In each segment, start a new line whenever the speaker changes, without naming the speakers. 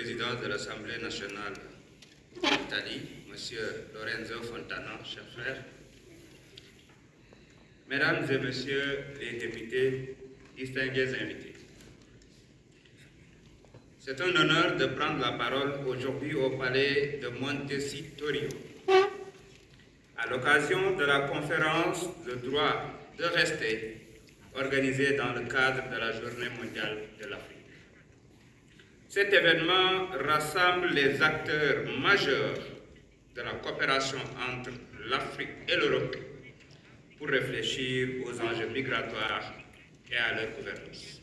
président de l'Assemblée nationale d'Italie, M. Lorenzo Fontana, chers frères, Mesdames et Messieurs les députés, distingués invités, c'est un honneur de prendre la parole aujourd'hui au palais de Montecitorio, à l'occasion de la conférence Le droit de rester, organisée dans le cadre de la Journée mondiale de l'Afrique. Cet événement rassemble les acteurs majeurs de la coopération entre l'Afrique et l'Europe pour réfléchir aux enjeux migratoires et à leur gouvernance.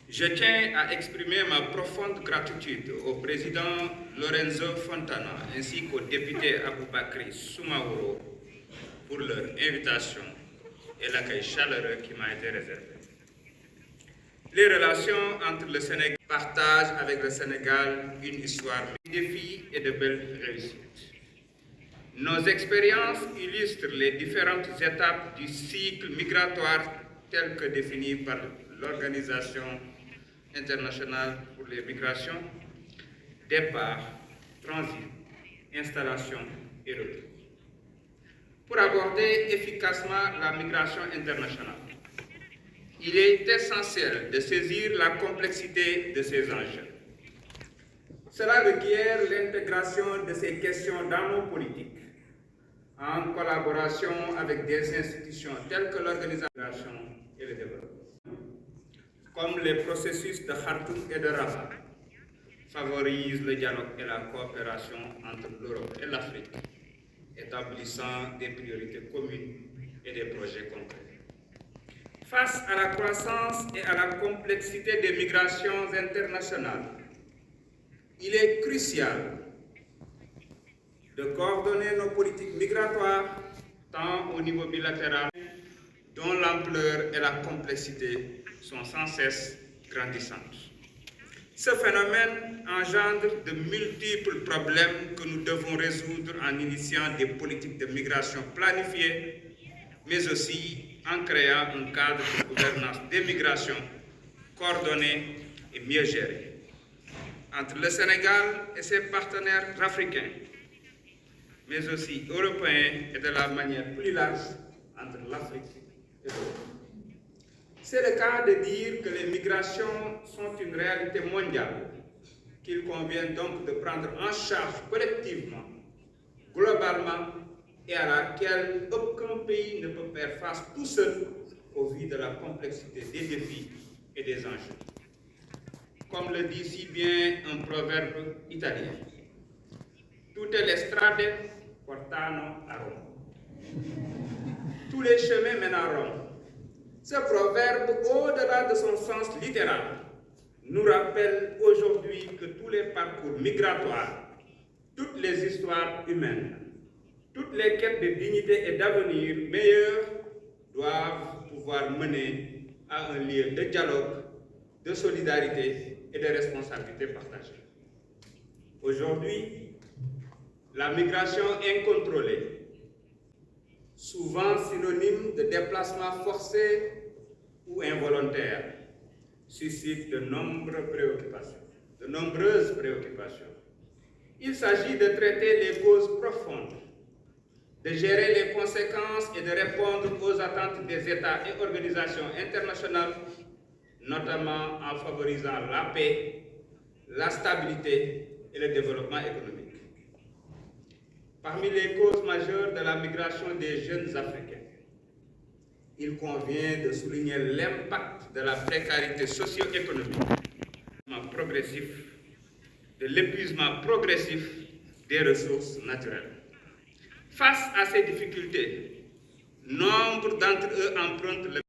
Je tiens à exprimer ma profonde gratitude au président Lorenzo Fontana ainsi qu'au député Aboubakry Soumaoro pour leur invitation et l'accueil chaleureux qui m'a été réservé. Les relations entre le Sénégal partagent avec le Sénégal une histoire de défis et de belles réussites. Nos expériences illustrent les différentes étapes du cycle migratoire tel que défini par l'Organisation internationale pour les migrations: départ, transit, installation et retour. Pour aborder efficacement la migration internationale, il est essentiel de saisir la complexité de ces enjeux. Cela requiert l'intégration de ces questions dans nos politiques, en collaboration avec des institutions telles que l'Organisation et le développement, comme les processus de Khartoum et de Rabat, favorisent le dialogue et la coopération entre l'Europe et l'Afrique, établissant des priorités communes et des projets concrets. Face à la croissance et à la complexité des migrations internationales, il est crucial de coordonner nos politiques migratoires tant au niveau bilatéral, dont l'ampleur et la complexité sont sans cesse grandissantes. Ce phénomène engendre de multiples problèmes que nous devons résoudre en initiant des politiques de migration planifiées, mais aussi en créant un cadre de gouvernance des migrations coordonné et mieux géré entre le Sénégal et ses partenaires africains, mais aussi européens et de la manière plus large entre l'Afrique et l'Europe. C'est le cas de dire que les migrations sont une réalité mondiale qu'il convient donc de prendre en charge collectivement, globalement, et à laquelle aucun pays ne peut faire face tout seul au vu de la complexité des défis et des enjeux. Comme le dit si bien un proverbe italien, tutte le strade portano a Rome. Tous les chemins mènent à Rome. Ce proverbe, au-delà de son sens littéral, nous rappelle aujourd'hui que tous les parcours migratoires, toutes les histoires humaines, toutes les quêtes de dignité et d'avenir meilleur doivent pouvoir mener à un lieu de dialogue, de solidarité et de responsabilité partagée. Aujourd'hui, la migration incontrôlée, souvent synonyme de déplacement forcé ou involontaire, suscite de nombreuses préoccupations. Il s'agit de traiter les causes profondes, de gérer les conséquences et de répondre aux attentes des États et organisations internationales, notamment en favorisant la paix, la stabilité et le développement économique. Parmi les causes majeures de la migration des jeunes Africains, il convient de souligner l'impact de la précarité socio-économique, de l'épuisement progressif des ressources naturelles. Face à ces difficultés, nombre d'entre eux empruntent le